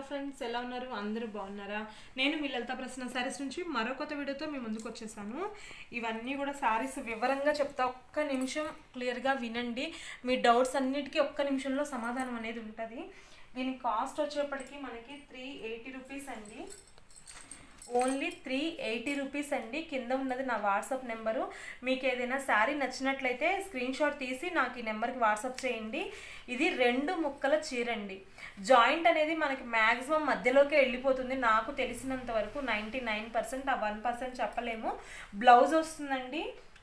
Hello friends, ఎలా ఉన్నారు? అందరూ బాగున్నారా? నేను మీ లలిత ప్రసన్న శారీస్ నుంచి మరో కొత్త వీడియోతో మీ ముందుకు వచ్చేసాను. ఇవన్నీ కూడా శారీస్ వివరంగా చెప్తా, ఒక్క నిమిషం క్లియర్గా వినండి. మీ డౌట్స్ అన్నిటికీ ఒక్క నిమిషంలో సమాధానం అనేది ఉంటుంది. దీని కాస్ట్ వచ్చేప్పటికి మనకి 380 రూపీస్ అండి. ఓన్లీ 380 రూపీస్ అండి. కింద ఉన్నది నా వాట్సాప్ నెంబరు. మీకు ఏదైనా శారీ నచ్చినట్లయితే స్క్రీన్ షాట్ తీసి నాకు ఈ నెంబర్కి వాట్సాప్ చేయండి. ఇది 2 ముక్కల చీర అండి. జాయింట్ అనేది మనకి మ్యాక్సిమం మధ్యలోకే వెళ్ళిపోతుంది. నాకు తెలిసినంత వరకు 99%, ఆ 1% చెప్పలేము. బ్లౌజ్ వస్తుందండి,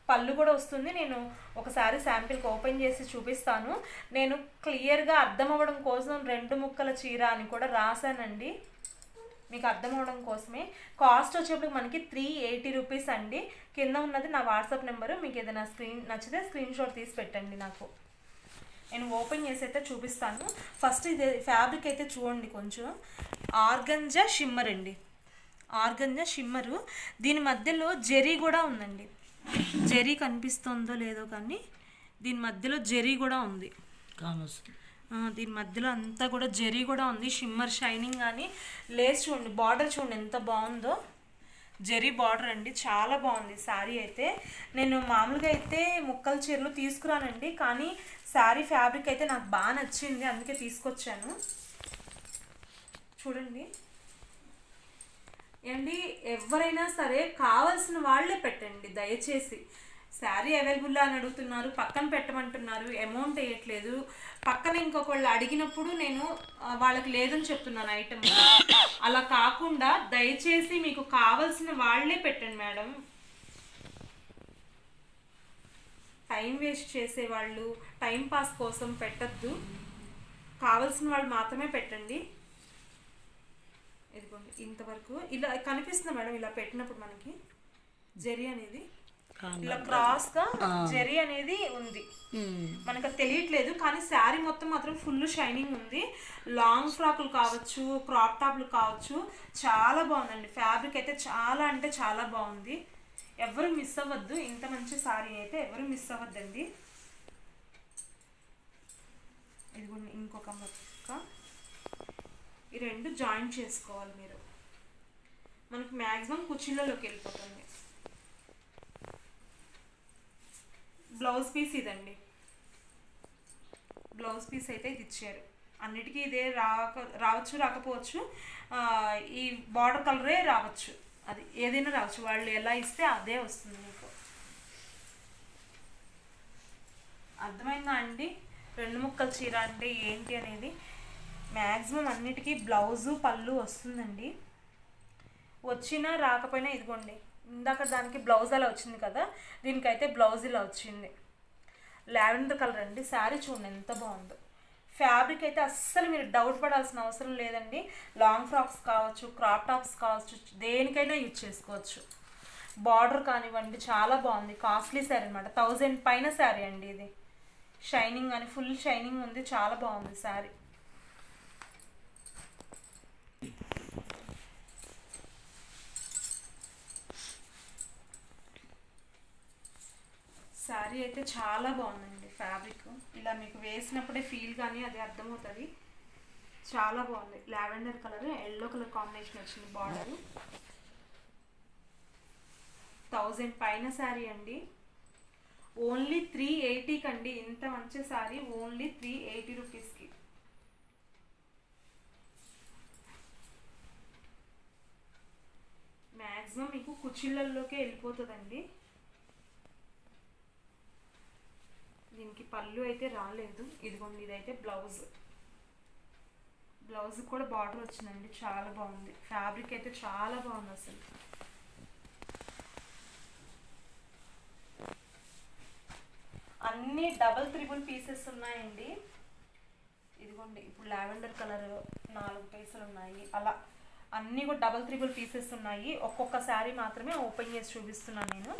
పళ్ళు కూడా వస్తుంది. నేను ఒకసారి శాంపిల్కి ఓపెన్ చేసి చూపిస్తాను. నేను క్లియర్గా అర్థం అవ్వడం కోసం 2 ముక్కల చీర అని కూడా రాశానండి, మీకు అర్థం అవడం కోసమే. కాస్ట్ వచ్చేప్పటికి మనకి 380 రూపీస్ అండి. కింద ఉన్నది నా వాట్సాప్ నెంబరు. మీకు ఏదైనా నచ్చితే స్క్రీన్ షాట్ తీసి పెట్టండి నాకు. నేను ఓపెన్ చేసి అయితే చూపిస్తాను. ఫస్ట్ ఇది ఫ్యాబ్రిక్ అయితే చూడండి, కొంచెం ఆర్గంజా షిమ్మర్ అండి. Organza shimmer. దీని మధ్యలో జెరీ కూడా ఉందండి. జెరీ కనిపిస్తుందో లేదో కానీ దీని మధ్యలో జెరీ కూడా ఉంది. దీని మధ్యలో అంతా కూడా జెరీ కూడా ఉంది. షిమ్మర్ షైనింగ్ కానీ లేస్ చూడండి, బార్డర్ చూడండి ఎంత బాగుందో. జెరీ బార్డర్ అండి, చాలా బాగుంది శారీ అయితే. నేను మామూలుగా అయితే ముక్కల చీరలు తీసుకురానండి, కానీ శారీ ఫ్యాబ్రిక్ అయితే నాకు బాగా నచ్చింది, అందుకే తీసుకొచ్చాను. చూడండి ఏండి, ఎవరైనా సరే కావాల్సిన వాళ్ళే పెట్టండి దయచేసి. శారీ అవైలబుల్ అని అడుగుతున్నారు, పక్కన పెట్టమంటున్నారు, అమౌంట్ వేయట్లేదు. పక్కన ఇంకొకళ్ళు అడిగినప్పుడు నేను వాళ్ళకి లేదని చెప్తున్నాను ఐటమ్. అలా కాకుండా దయచేసి మీకు కావాల్సిన వాళ్ళే పెట్టండి మేడం. టైం వేస్ట్ చేసేవాళ్ళు టైం పాస్ కోసం పెట్టద్దు, కావాల్సిన వాళ్ళు మాత్రమే పెట్టండి. ఇదిగోండి ఇంతవరకు ఇలా కనిపిస్తుంది మేడం. ఇలా పెట్టినప్పుడు మనకి జెరీ అనేది ఇలా క్రాస్ గా జెరీ అనేది ఉంది, మనకు తెలియట్లేదు. కానీ శారీ మొత్తం మాత్రం ఫుల్ షైనింగ్ ఉంది. లాంగ్ ఫ్రాకులు కావచ్చు, క్రాప్ టాప్లు కావచ్చు, చాలా బాగుందండి. ఫ్యాబ్రిక్ అయితే చాలా అంటే చాలా బాగుంది. ఎవరు మిస్ అవ్వద్దు, ఇంత మంచి శారీ అయితే ఎవరు మిస్ అవ్వద్దండి. ఇదిగోండి ఇంకొక మొక్క, ఈ 2 జాయిన్ చేసుకోవాలి మీరు. మనకు మ్యాక్సిమం కుర్చీలలోకి వెళ్ళిపోతుంది. బ్లౌజ్ పీస్ ఇదండి. బ్లౌజ్ పీస్ అయితే ఇది ఇచ్చారు. అన్నిటికీ ఇదే రావచ్చు రాకపోవచ్చు, ఈ బార్డర్ కలరే రావచ్చు, అది ఏదైనా రావచ్చు. వాళ్ళు ఎలా ఇస్తే అదే వస్తుంది మీకు. అర్థమైందా అండి? 2 ముక్కల చీర అంటే ఏంటి అనేది. మ్యాక్సిమం అన్నిటికీ బ్లౌజు పళ్ళు వస్తుందండి. వచ్చినా రాకపోయినా ఇదిగోండి, ఇందాక దానికి బ్లౌజ్ అలా వచ్చింది కదా, దీనికైతే బ్లౌజ్ ఇలా వచ్చింది. లావెండర్ కలర్ అండి. శారీ చూడండి ఎంత బాగుందో. ఫ్యాబ్రిక్ అయితే అస్సలు మీరు డౌట్ పడాల్సిన అవసరం లేదండి. లాంగ్ ఫ్రాక్స్ కావచ్చు, క్రాప్ టాప్స్ కావచ్చు, దేనికైనా యూజ్ చేసుకోవచ్చు. బార్డర్ కానివ్వండి, చాలా బాగుంది. కాస్ట్లీ శారీ అనమాట, 1000 పైన శారీ అండి ఇది. షైనింగ్ అని ఫుల్ షైనింగ్ ఉంది, చాలా బాగుంది శారీ. శారీ అయితే చాలా బాగుందండి. ఫ్యాబ్రిక్ ఇలా మీకు వేసినప్పుడే ఫీల్ కానీ అది అర్థమవుతుంది. చాలా బాగుంది. Lavender colour, yellow colour combination వచ్చింది. బార్డర్ 1000 పైన శారీ అండి. ఓన్లీ 380 కండి. ఇంత మంచి శారీ ఓన్లీ 380 రూపీస్కి. మ్యాక్సిమం మీకు కుర్చీలలోకే వెళ్ళిపోతుందండి. దీనికి పళ్ళు అయితే రాలేదు. ఇదిగోండి ఇదైతే బ్లౌజ్. బ్లౌజ్ కూడా బార్డర్ వచ్చిందండి, చాలా బాగుంది. ఫ్యాబ్రిక్ అయితే చాలా బాగుంది అసలు. అన్నీ డబల్ 3 పీసెస్ ఉన్నాయండి. ఇదిగోండి ఇప్పుడు లావెండర్ కలర్ 4 పీసులు ఉన్నాయి. అలా అన్నీ కూడా డబల్ 3 పీసెస్ ఉన్నాయి. ఒక్కొక్క శారీ మాత్రమే ఓపెన్ చేసి చూపిస్తున్నాను నేను.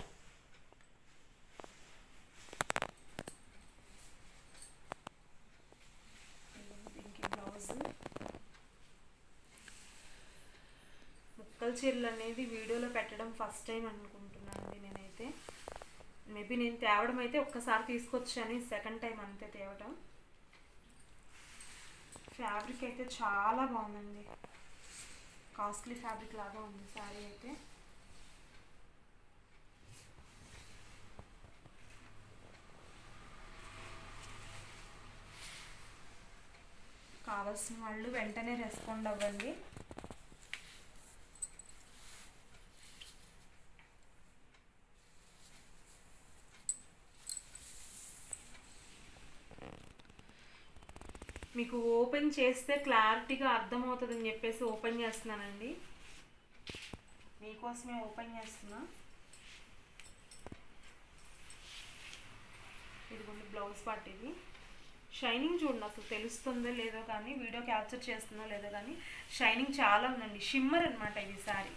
ముక్కల చీరలు అనేది వీడియోలో పెట్టడం ఫస్ట్ టైం అనుకుంటున్నాను అండి నేనైతే. మేబీ నేను తేవడం అయితే ఒక్కసారి తీసుకొచ్చాను, సెకండ్ టైం అంతే తేవడం. ఫ్యాబ్రిక్ అయితే చాలా బాగుందండి, కాస్ట్లీ ఫ్యాబ్రిక్ లాగా ఉంది శారీ అయితే. కావాల్సిన వాళ్ళు వెంటనే రెస్పాండ్ అవ్వండి. మీకు ఓపెన్ చేస్తే క్లారిటీగా అర్థమవుతుందని చెప్పేసి ఓపెన్ చేస్తున్నానండి, మీకోసమే ఓపెన్ చేస్తున్నా. ఇదిగోండి బ్లౌజ్ పార్ట్. ఇది షైనింగ్ చూడండి, అసలు తెలుస్తుందో లేదో కానీ, వీడియో క్యాప్చర్ చేస్తుందో లేదో కానీ షైనింగ్ చాలా ఉందండి. షిమ్మర్ అనమాట ఇది శారీ,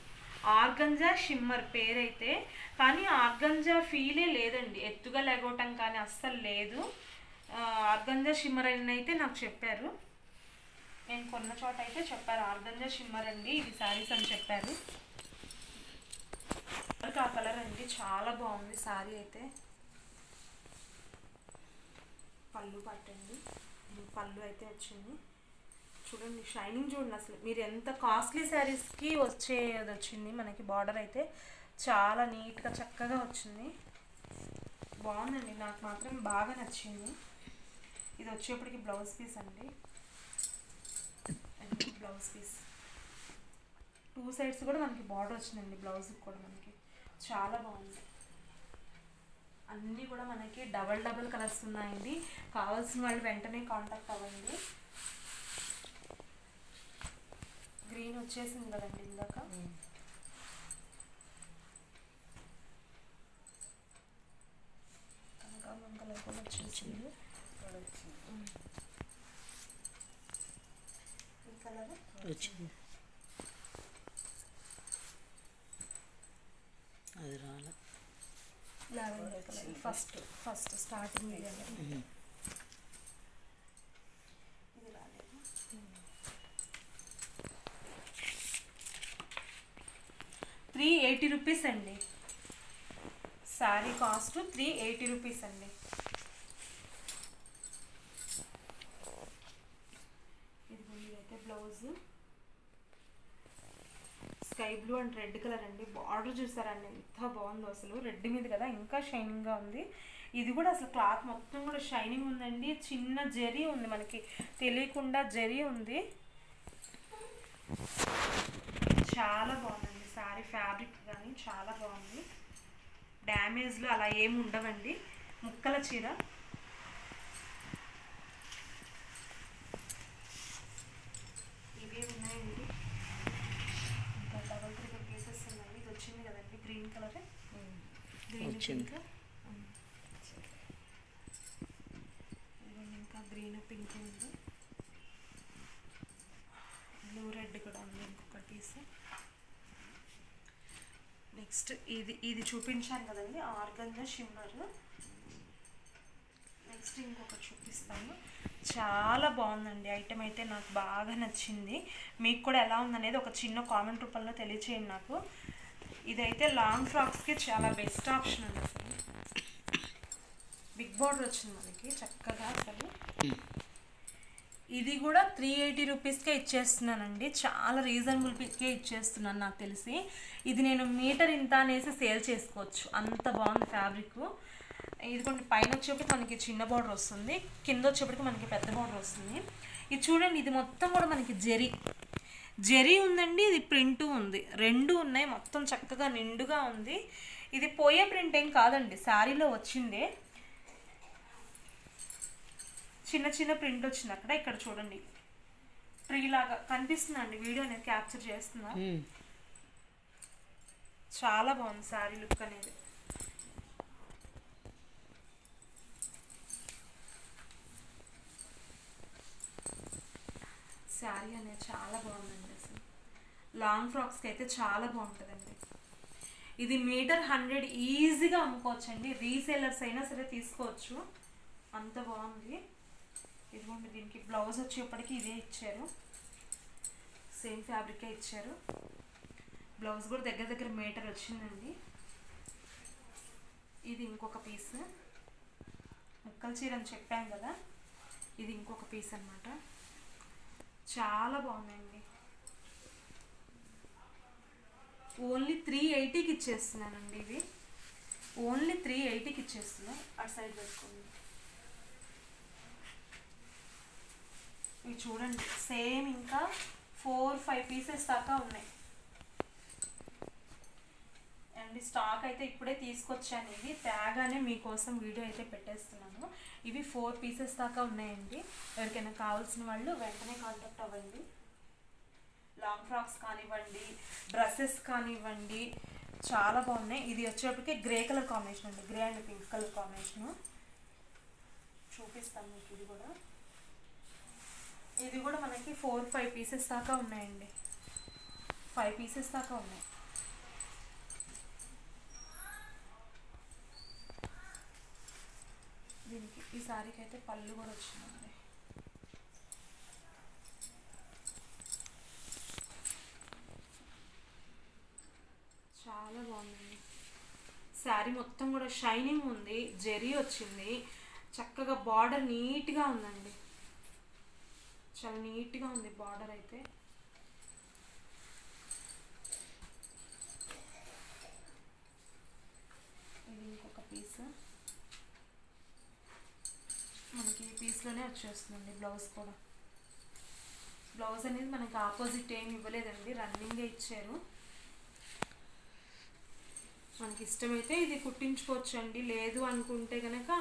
ఆర్గంజా షిమ్మర్ పేరైతే, కానీ ఆర్గంజా ఫీలే లేదండి, ఎత్తుగా లెగవటం కానీ అస్సలు లేదు. ఆర్గంజా షిమ్మర్ అని అయితే నాకు చెప్పారు, నేను కొన్న చోట అయితే చెప్పారు ఆర్గంజా షిమ్మర్ అండి ఇది శారీస్ అని చెప్పారు. ఆ కలర్ అండి చాలా బాగుంది శారీ అయితే. పళ్ళు పట్టండి, పళ్ళు అయితే వచ్చింది చూడండి, షైనింగ్ చూడండి, అసలు మీరు ఎంత కాస్ట్లీ శారీస్కి వచ్చేది వచ్చింది. మనకి బార్డర్ అయితే చాలా నీట్గా చక్కగా వచ్చింది, బాగుందండి, నాకు మాత్రం బాగా నచ్చింది. ఇది వచ్చేప్పటికి బ్లౌజ్ పీస్ అండి, బ్లౌజ్ పీస్ 2 సైడ్స్ కూడా మనకి బార్డర్ వచ్చిందండి, బ్లౌజ్కి కూడా మనకి చాలా బాగుంది. అన్నీ కూడా మనకి డబల్ కలర్స్ ఉన్నాయండి, కావాల్సిన వాళ్ళు వెంటనే కాంటాక్ట్ అవ్వండి. గ్రీన్ వచ్చేసింది కదండి ఇందాక, కనకాంబరం కలర్ కూడా వచ్చేసింది. ఈ కలర్ వచ్చింది, అది రాలే. లావెండర్ కలర్ ఫస్ట్ స్టార్టింగ్ ఇది రాలేదు. 380 రూపీస్ అండి, శారీ కాస్ట్ 380 రూపీస్ అండి. ఇదైతే blouse sky blue and red colour అండి, బార్డర్ చూసారండి ఎంత బాగుందో, అసలు రెడ్ మీద కదా ఇంకా షైనింగ్గా ఉంది. ఇది కూడా అసలు క్లాత్ మొత్తం కూడా షైనింగ్ ఉందండి, చిన్న జరీ ఉంది, మనకి తెలియకుండా జరీ ఉంది, చాలా బాగుందండి శారీ. ఫ్యాబ్రిక్ కానీ చాలా బాగుంది, డ్యామేజ్లు అలా ఏమి ఉండవండి. ముక్కల చీర, ఇవే ఉన్నాయండి, ఇంకా డబల్ 3 పీసెస్ ఉన్నాయి. ఇది వచ్చింది కదండి గ్రీన్ కలర్, గ్రీన్ పింక్, ఇంకా గ్రీన్ పింక్ ఉంది, బ్లూ రెడ్ కూడా ఉంది ఇంకొక పీస్. నెక్స్ట్ ఇది చూపించాను కదండి ఆర్గంజా షిమ్మర్. నెక్స్ట్ ఇంకొకటి చూపిస్తాను, చాలా బాగుందండి ఐటమ్ అయితే, నాకు బాగా నచ్చింది. మీకు కూడా ఎలా ఉందనేది ఒక చిన్న కామెంట్ రూపంలో తెలియచేయండి నాకు. ఇదైతే లాంగ్ ఫ్రాక్స్కి చాలా బెస్ట్ ఆప్షన్ అండి, అసలు బిగ్ బార్డర్ వచ్చింది మనకి చక్కగా. అసలు ఇది కూడా 380 రూపీస్కే ఇచ్చేస్తున్నానండి, చాలా రీజనబుల్కే ఇచ్చేస్తున్నాను నాకు తెలిసి. ఇది నేను మీటర్ ఇంత అనేసి సేల్ చేసుకోవచ్చు, అంత బాగుంది ఫ్యాబ్రిక్. ఇది కొన్ని పైన వచ్చేప్పటికి మనకి చిన్న బార్డర్ వస్తుంది, కింద వచ్చేప్పటికి మనకి పెద్ద బార్డర్ వస్తుంది. ఇది చూడండి, ఇది మొత్తం కూడా మనకి జరీ ఉందండి, ఇది ప్రింట్ ఉంది, రెండు ఉన్నాయి, మొత్తం చక్కగా నిండుగా ఉంది. ఇది పోయే ప్రింట్ ఏం కాదండి, శారీలో వచ్చిందే, చిన్న చిన్న ప్రింట్ వచ్చింది అక్కడ. ఇక్కడ చూడండి ట్రీ లాగా కనిపిస్తుందండి, వీడియో అనేది క్యాప్చర్ చేస్తున్నా, చాలా బాగుంది శారీ లుక్ అనేది. శారీ అనేది చాలా బాగుందండి, అసలు లాంగ్ ఫ్రాక్స్కి అయితే చాలా బాగుంటుందండి. ఇది మీటర్ 100 ఈజీగా అమ్ముకోవచ్చండి, రీసేలర్స్ అయినా సరే తీసుకోవచ్చు, అంత బాగుంది. ఇదిగోండి దీనికి బ్లౌజ్ వచ్చేప్పటికి ఇదే ఇచ్చారు, సేమ్ ఫ్యాబ్రికే ఇచ్చారు. బ్లౌజ్ కూడా దగ్గర మీటర్ వచ్చిందండి. ఇది ఇంకొక పీస్, ముక్కల చీర అని చెప్పాను కదా, ఇది ఇంకొక పీస్ అనమాట. చాలా బాగున్నాయండి. ఓన్లీ 380కి ఇచ్చేస్తున్నానండి. ఇవి ఓన్లీ 380కి ఇచ్చేస్తున్నాం. అటు సైడ్ పెట్టుకోండి. ఇవి చూడండి, సేమ్ ఇంకా 4-5 పీసెస్ దాకా ఉన్నాయి అండి. స్టాక్ అయితే ఇప్పుడే తీసుకొచ్చాను. ఇవి తేగానే మీకోసం వీడియో అయితే పెట్టేస్తున్నాను. ఇవి 4 పీసెస్ దాకా ఉన్నాయండి. ఎవరికైనా కావాల్సిన వాళ్ళు వెంటనే కాంటాక్ట్ అవ్వండి. లాంగ్ ఫ్రాక్స్ కానివ్వండి, డ్రెస్సెస్ కానివ్వండి, చాలా బాగున్నాయి. ఇది వచ్చేటప్పటికి గ్రే కలర్ కాంబినేషన్ అండి. Grey and pink colour combination చూపిస్తాను మీకు. ఇది కూడా మనకి 4-5 పీసెస్ దాకా ఉన్నాయండి. 5 పీసెస్ దాకా ఉన్నాయి. దీనికి ఈ సారీకి అయితే పళ్ళు కూడా వచ్చిందండి. చాలా బాగుందండి. శారీ మొత్తం కూడా షైనింగ్ ఉంది, జెరీ వచ్చింది, చక్కగా బార్డర్ నీట్గా ఉందండి. చాలా నీట్గా ఉంది బార్డర్ అయితే. ఇది ఇంకొక పీస్ మనకి ఈ పీస్లోనే వచ్చేస్తుందండి. బ్లౌజ్ కూడా, బ్లౌజ్ అనేది మనకి ఆపోజిట్ ఏమి ఇవ్వలేదండి, రన్నింగే ఇచ్చారు. మనకి ఇష్టమైతే ఇది కుట్టించుకోవచ్చు అండి. లేదు అనుకుంటే కనుక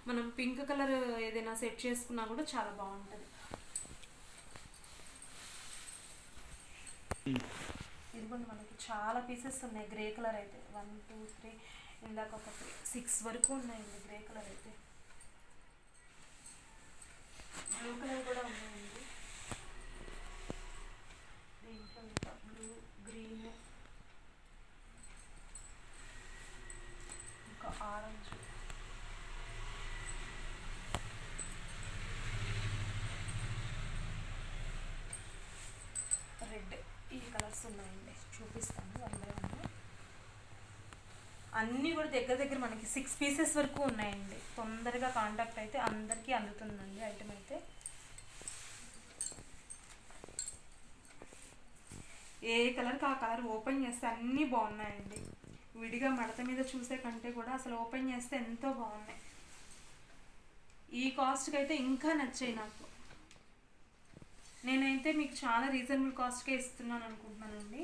మనం పింక్ కలర్ ఏదైనా సెట్ చేసుకున్నా కూడా చాలా బాగుంటుంది. ఇదిగోండి, మనకి చాలా పీసెస్ ఉన్నాయి. గ్రే కలర్ అయితే 1 2 3 ఇందాక ఒక 6 వరకు ఉన్నాయండి. గ్రే కలర్ అయితే, బ్లూ కలర్ కూడా ఉన్నాయండి. దీంట్లో ఇంకా బ్లూ, గ్రీన్, ఇంకా ఆరెంజ్, రెడ్, ఈ కలర్స్ ఉన్నాయండి. చూపిస్తాను అందరూ. అన్నీ కూడా దగ్గర దగ్గర మనకి 6 పీసెస్ వరకు ఉన్నాయండి. తొందరగా కాంటాక్ట్ అయితే అందరికీ అందుతుందండి ఐటమ్ అయితే. ఏ కలర్కి ఆ కలర్ ఓపెన్ చేస్తే అన్నీ బాగున్నాయండి. విడిగా మడత మీద చూసే కంటే కూడా అసలు ఓపెన్ చేస్తే ఎంతో బాగున్నాయి. ఈ కాస్ట్కి అయితే ఇంకా నచ్చాయి నాకు. నేనైతే మీకు చాలా రీజనబుల్ కాస్ట్కే ఇస్తున్నాను అనుకుంటున్నానండి.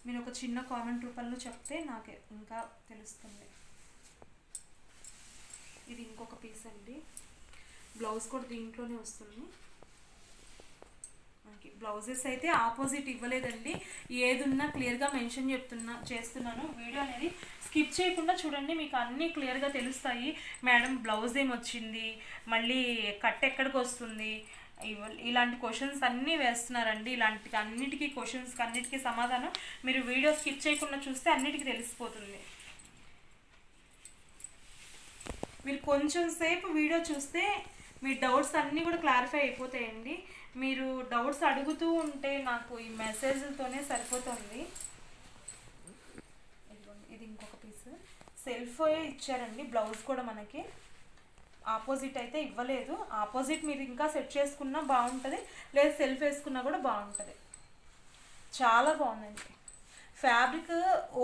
మీరు ఒక చిన్న కామెంట్ రూపంలో చెప్తే నాకు ఇంకా తెలుస్తుంది. ఇది ఇంకొక పీస్ అండి. బ్లౌజ్ కూడా దీంట్లోనే వస్తుంది మనకి. బ్లౌజెస్ అయితే ఆపోజిట్ ఇవ్వలేదండి, ఏదున్నా క్లియర్గా మెన్షన్ చేస్తున్నాను. వీడియో అనేది స్కిప్ చేయకుండా చూడండి, మీకు అన్నీ క్లియర్గా తెలుస్తాయి. మేడం బ్లౌజ్ ఏమొచ్చింది, మళ్ళీ కట్ ఎక్కడికి వస్తుంది, ఇలాంటి క్వశ్చన్స్ అన్నీ వేస్తున్నారండి. ఇలాంటి అన్నిటికీ క్వశ్చన్స్కి అన్నిటికీ సమాధానం మీరు వీడియో స్కిప్ చేయకుండా చూస్తే అన్నిటికీ తెలిసిపోతుంది. మీరు కొంచెం సేపు వీడియో చూస్తే మీ డౌట్స్ అన్నీ కూడా క్లారిఫై అయిపోతాయండి. మీరు డౌట్స్ అడుగుతూ ఉంటే నాకు ఈ మెసేజ్లతోనే సరిపోతుంది. ఇది ఇంకొక పీస్ సెల్ఫ్ ఇచ్చారండి. బ్లౌజ్ కూడా మనకి ఆపోజిట్ అయితే ఇవ్వలేదు. ఆపోజిట్ మీరు ఇంకా సెట్ చేసుకున్నా బాగుంటుంది, లేదా సెల్ఫ్ వేసుకున్నా కూడా బాగుంటుంది. చాలా బాగుందండి ఫ్యాబ్రిక్.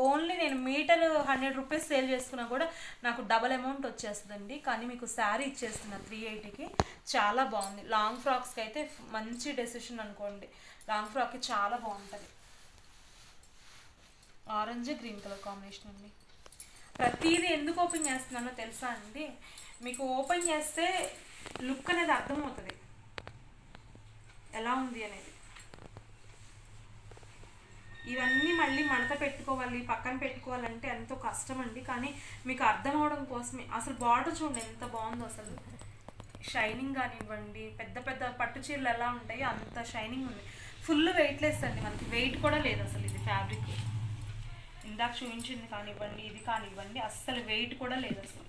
ఓన్లీ నేను మీటర్ 100 రూపీస్ సేల్ చేసుకున్నా కూడా నాకు డబల్ అమౌంట్ వచ్చేస్తుందండి. కానీ మీకు శారీ ఇచ్చేస్తున్నా 380కి. చాలా బాగుంది. లాంగ్ ఫ్రాక్స్కి అయితే మంచి డెసిషన్ అనుకోండి. లాంగ్ ఫ్రాక్కి చాలా బాగుంటుంది. ఆరెంజ్ గ్రీన్ కలర్ కాంబినేషన్ అండి. ప్రతిదీ ఎందుకు ఓపెన్ చేస్తున్నానో తెలుసా అండి, మీకు ఓపెన్ చేస్తే లుక్ అనేది అర్థమవుతుంది ఎలా ఉంది అనేది. ఇవన్నీ మళ్ళీ మడత పెట్టుకోవాలి, పక్కన పెట్టుకోవాలంటే ఎంతో కష్టం అండి. కానీ మీకు అర్థం అవడం కోసమే. అసలు బార్డర్ చూడండి ఎంత బాగుందో. అసలు షైనింగ్ కానివ్వండి, పెద్ద పెద్ద పట్టు చీరలు ఎలా ఉంటాయో అంత షైనింగ్ ఉంది. ఫుల్ వెయిట్లెస్ అండి, మనకి వెయిట్ కూడా లేదు అసలు. ఇది ఫ్యాబ్రిక్ ఇందాక చూపించింది కానివ్వండి, ఇది కానివ్వండి, అస్సలు వెయిట్ కూడా లేదు అసలు.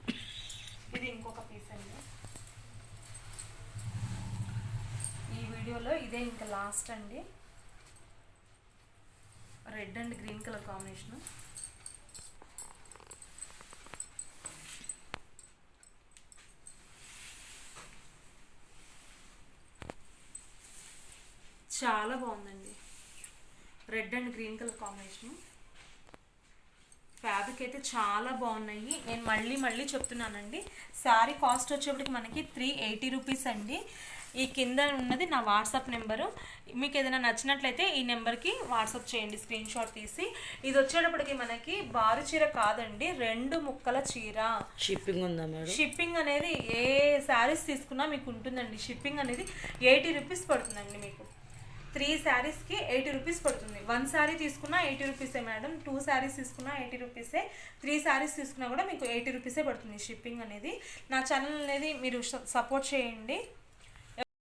ఇది ఇంకొక పీస్ అండి. ఈ వీడియోలో ఇదే ఇంకా లాస్ట్ అండి. Red and green colour combination. చాలా బాగుందండి, red and green colour combination. Fabric అయితే చాలా బాగున్నాయి. నేను మళ్ళీ చెప్తున్నానండి, శారీ కాస్ట్ వచ్చేప్పటికి మనకి 380 రూపీస్ అండి. ఈ కింద ఉన్నది నా వాట్సాప్ నెంబరు. మీకు ఏదైనా నచ్చినట్లయితే ఈ నెంబర్కి వాట్సాప్ చేయండి స్క్రీన్ షాట్ తీసి. ఇది వచ్చేటప్పటికి మనకి బారు చీర కాదండి, 2 ముక్కల చీర. షిప్పింగ్ ఉందా మేడం? షిప్పింగ్ అనేది ఏ శారీస్ తీసుకున్నా మీకు ఉంటుందండి. షిప్పింగ్ అనేది 80 రూపీస్ పడుతుందండి మీకు. 3 శారీస్కి 80 రూపీస్ పడుతుంది. 1 శారీ తీసుకున్నా 80 రూపీసే మేడం, 2 శారీస్ తీసుకున్నా 80 రూపీసే, 3 శారీస్ తీసుకున్నా కూడా మీకు 80 రూపీసే పడుతుంది షిప్పింగ్ అనేది. నా ఛానల్ అనేది మీరు సపోర్ట్ చేయండి.